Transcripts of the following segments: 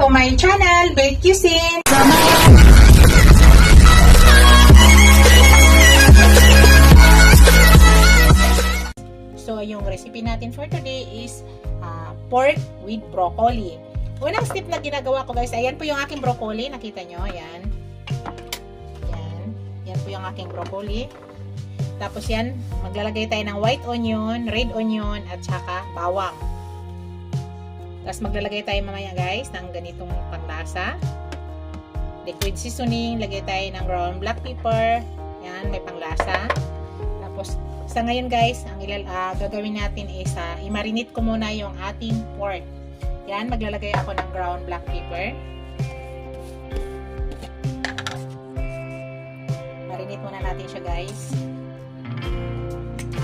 to my channel, Bake Cuisine! So, yung recipe natin for today is pork with broccoli. Unang step na ginagawa ko guys, ayan po yung aking broccoli. Nakita nyo, ayan. Yan po yung aking broccoli. Tapos yan, maglalagay tayo ng white onion, red onion, at saka bawang. Tapos maglalagay tayo mamaya guys ng ganitong panglasa. Liquid seasoning, lagay tayo ng ground black pepper. Yan, may panglasa. Tapos, sa ngayon guys, ang gagawin natin is i-marinate ko muna yung ating pork. Yan, maglalagay ako ng ground black pepper. Marinate muna natin siya guys.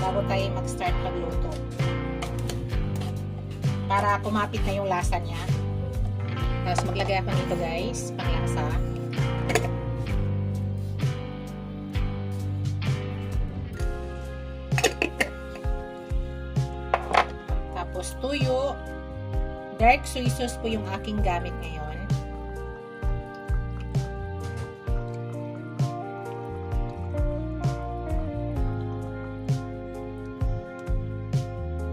Bago tayo mag-start magluto. Para kumapit na yung lasa niya. Tapos maglagay ako nito guys, panglasa. Tapos tuyo. Dark soy sauce po yung aking gamit ngayon.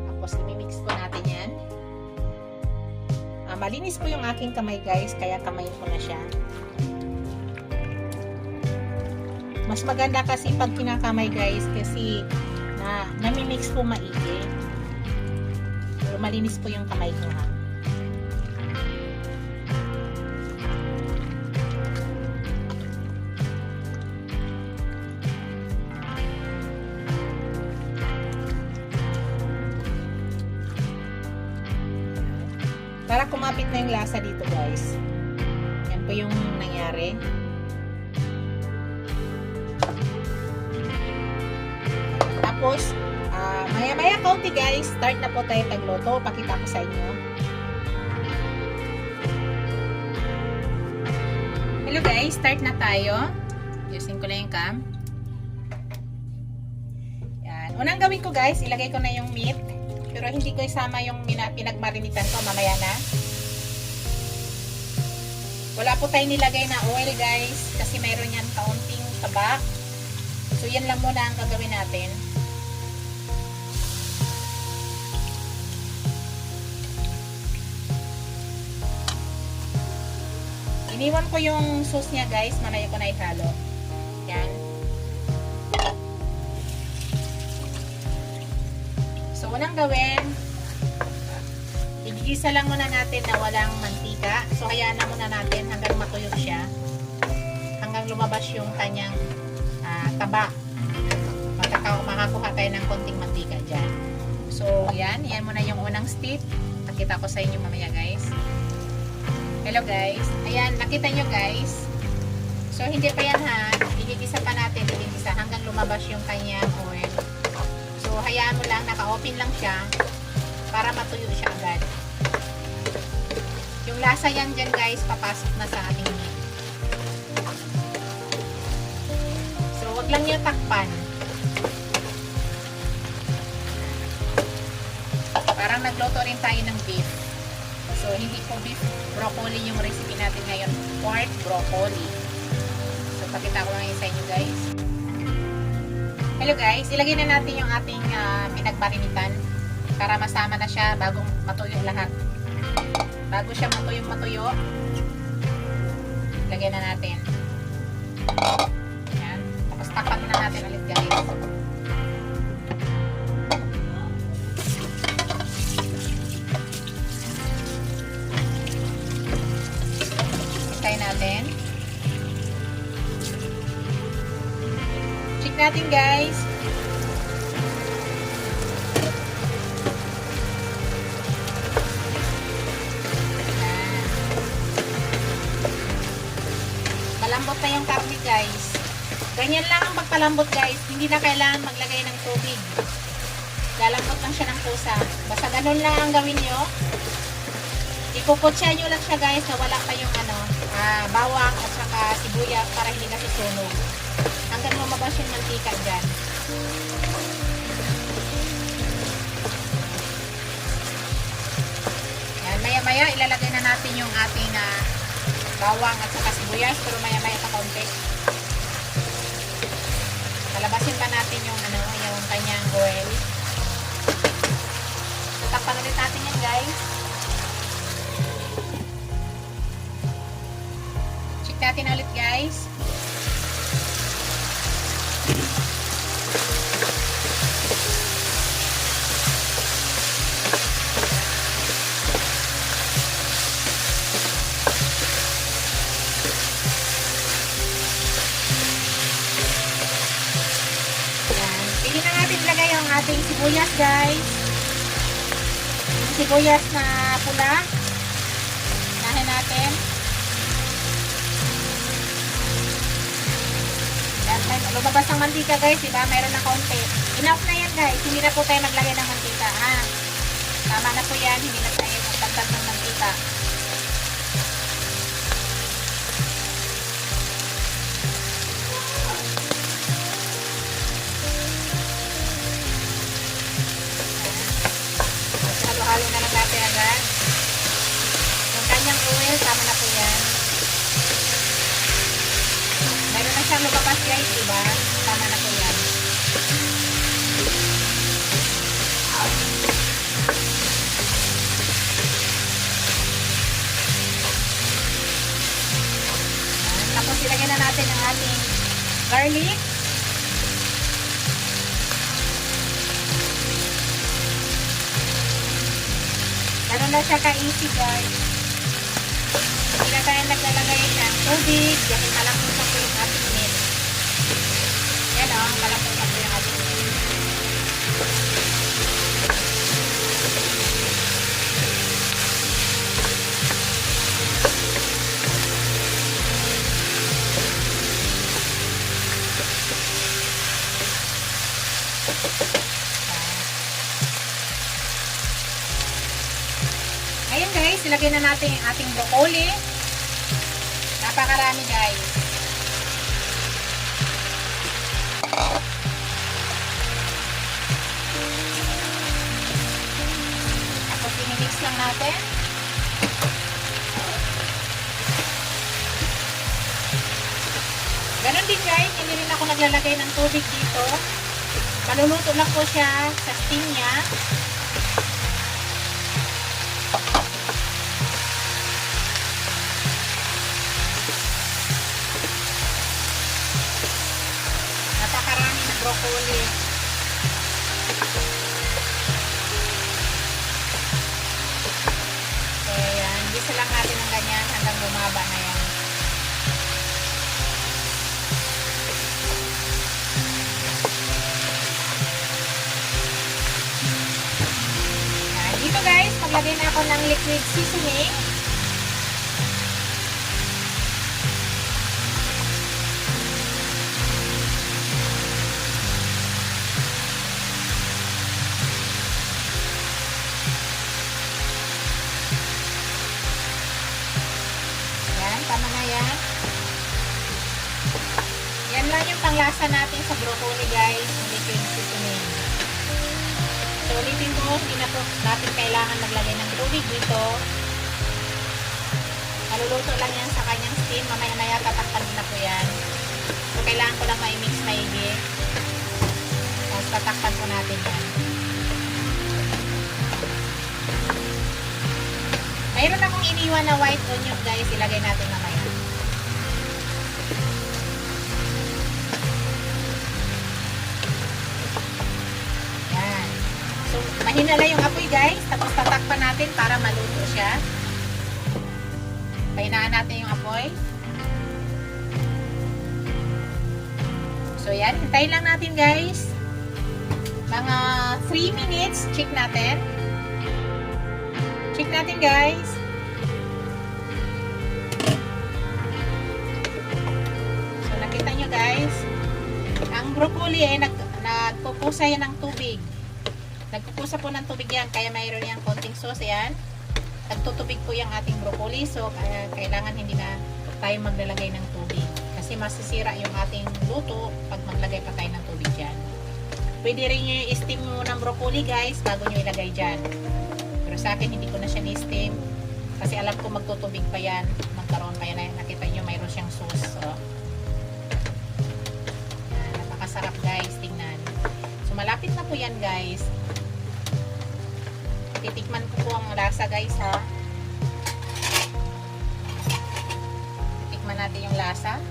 Tapos imimix po natin yan. Malinis po yung aking kamay guys, kaya kamayin ko na siya. Mas maganda kasi pag kinakamay guys, kasi namimix po maigi. Pero malinis po yung kamay ko ha. Para kumapit na yung lasa dito guys. Yan po yung nangyari. Tapos, maya-maya kaunti guys, start na po tayo pagluto. Pakita ko sa inyo. Hello guys, start na tayo. Ayusin ko na yung cam. Yan. Unang gawin ko guys, ilagay ko na yung meat. Pero hindi ko isama yung pinagmarinitan ko, mamaya na. Wala po tayo nilagay na oil guys, kasi mayroon yan kaunting taba. So yan lang muna ang gagawin natin. Iniwan ko yung sauce niya guys, mamaya ko na ihalo. Yan. So, unang gawin, igigisa lang muna natin na walang mantika. So, hayaan na muna natin hanggang matuyo siya. Hanggang lumabas yung kanyang taba. Makakuha tayo ng konting mantika dyan. So, yan muna yung unang step. Nakita ko sa inyo mamaya guys. Hello guys. Ayan, nakita nyo guys. So, hindi pa yan ha. Igigisa pa natin, igigisa hanggang lumabas yung kanyang oil. So, hayaan mo lang, naka-open lang siya para matuyo siya agad. Yung lasa yan dyan guys, papasok na sa ating meat. So, wag lang yung takpan. Parang nagluto rin tayo ng beef. So, hindi po beef broccoli yung recipe natin ngayon. Pork broccoli. So, pakita ko lang yun sa inyo guys. Hello guys, ilagay na natin yung ating pinagmarinitan para masama na siya bago matuyo lahat. Bago siya matuyo, ilagay na natin. Yan. Tapos takpan na natin ulit guys. Hintay natin. Check natin guys. Malambot na yung karne guys. Ganyan lang ang pagpalambot guys. Hindi na kailangan maglagay ng tubig. Lalambot lang siya ng kusa. Basta ganun lang ang gawin nyo. Ipuputsya nyo lang siya guys na wala pa yung bawang at saka sibuyas para hindi nasusunog. Hanggang lumabas yung mantika dyan. Yan, maya-maya ilalagay na natin yung ating bawang at saka sibuyas, pero maya-maya pa konti. Palabasin pa natin yung yung kanyang oil. Takpan ulit natin yan, guys. Check natin ulit, guys. Pili na natin ilagay yung ating sibuyas, guys. Yung sibuyas na pula. Unahin natin. Yan, may lumabas ng mantika, guys, diba? Mayroon na konti. Enough na yan, guys. Hindi na po tayo maglagay ng mantika, ha? Tama na po yan. Hindi na tayo magtagdag ng mantika. Halo na lang natin agad. Yung kanyang oil, tama na po yan. Meron na siyang lumabas, guys, diba? Tama na po yan. Tapos ilagay na natin ang ating garlic. Ganun na siya ka-easy, guys. Hindi na tayo naglalagay ng tubig. Dahil malampusan po yung ating meat. Yan o, malampusan po yung ating meat. Ngayon, guys, ilagay na natin yung ating broccoli. Napakarami, guys. Tapos i-mix lang natin. Ganon din, guys. Hindi rin ako naglalagay ng tubig dito. Maluluto lang po siya sa steam niya. Napakarami na broccoli. Ayan, gisa lang natin ng ganyan hanggang bumaba na yan. Ayan, dito guys, maglagay na ako ng liquid seasoning. Tama na yan. Yan lang yung panglasa natin sa broccoli, guys. Liquid seasoning. So, ulitin ko, hindi na po natin kailangan maglagay ng tubig dito. Maluluto lang yan sa kanyang steam. Mamaya-maya tatakpan na po yan. So, kailangan ko lang ma-mix maigi. Tapos tatakpan po natin yan. Mayroon akong iniwan na white onion, guys. Ilagay natin mamaya. Yan. So, mahina lang yung apoy, guys. Tapos tatakpan natin para maluto siya. Pahinaan natin yung apoy. So, yan. Hintayin lang natin, guys. Mga 3 minutes. Check natin. Check natin, guys. So, nakita nyo, guys. Ang broccoli ay nagpupusa yan ng tubig. Nagpupusa po ng tubig yan. Kaya mayroon yung konting sauce yan. Nagtutubig po yung ating broccoli. So, kailangan hindi na tayo maglalagay ng tubig. Kasi masisira yung ating luto pag maglagay pa tayo ng tubig dyan. Pwede rin nyo yung steam mo ng broccoli, guys, bago nyo ilagay dyan. Pero sa akin, hindi ko na siya ni-steam. Kasi alam ko magtutubig pa yan. Magkaroon pa yan. Nakita nyo mayroon siyang sauce. So, napakasarap guys. Tingnan. So malapit na po yan guys. Titikman ko po ang lasa guys ha. Titikman natin yung lasa.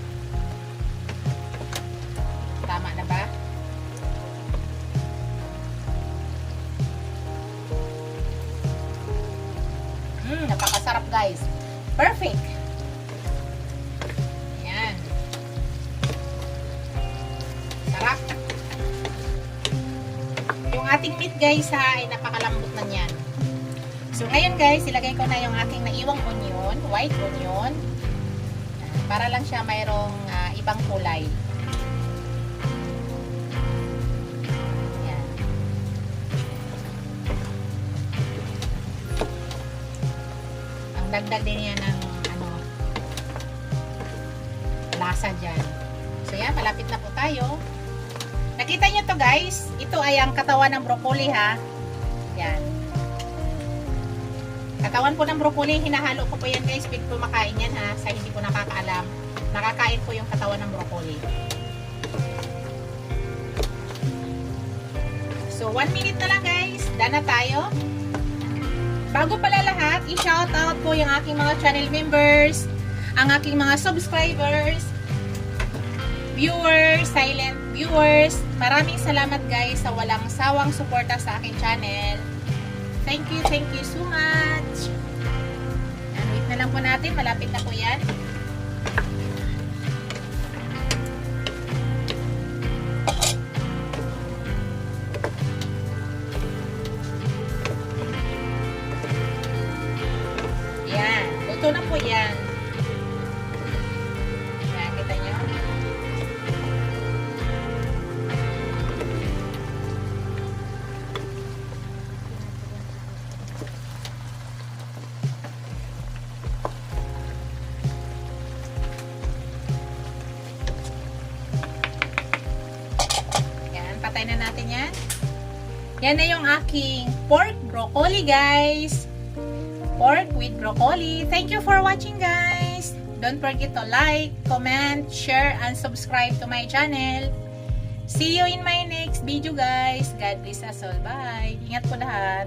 Tama na ba? Napakasarap guys. Perfect. Ayan. Sarap. Yung ating meat guys ha, ay napakalambot na yan. So ngayon guys, ilagay ko na yung ating naiwang onion, white onion. Para lang siya mayroong ibang kulay. Dagdag din yan ng lasa dyan. So yan, malapit na po tayo. Nakita nyo to guys, ito ay ang katawan ng broccoli ha. Yan. Katawan po ng broccoli, hinahalo ko po yan guys, pag po makain yan ha, sa hindi po nakakaalam. Nakakain po yung katawan ng broccoli. So 1 minute na lang guys, done na tayo. Bago pala lahat, i-shoutout po yung aking mga channel members, ang aking mga subscribers, viewers, silent viewers. Maraming salamat guys sa walang sawang suporta sa aking channel. Thank you so much. Wait na lang po natin, malapit na po yan. Ito na po yan. Yan, kita nyo. Yan, patay na natin yan. Yan na yung aking pork broccoli guys. Pork with broccoli. Thank you for watching guys. Don't forget to like, comment, share, and subscribe to my channel. See you in my next video guys. God bless us all. Bye. Ingat po lahat.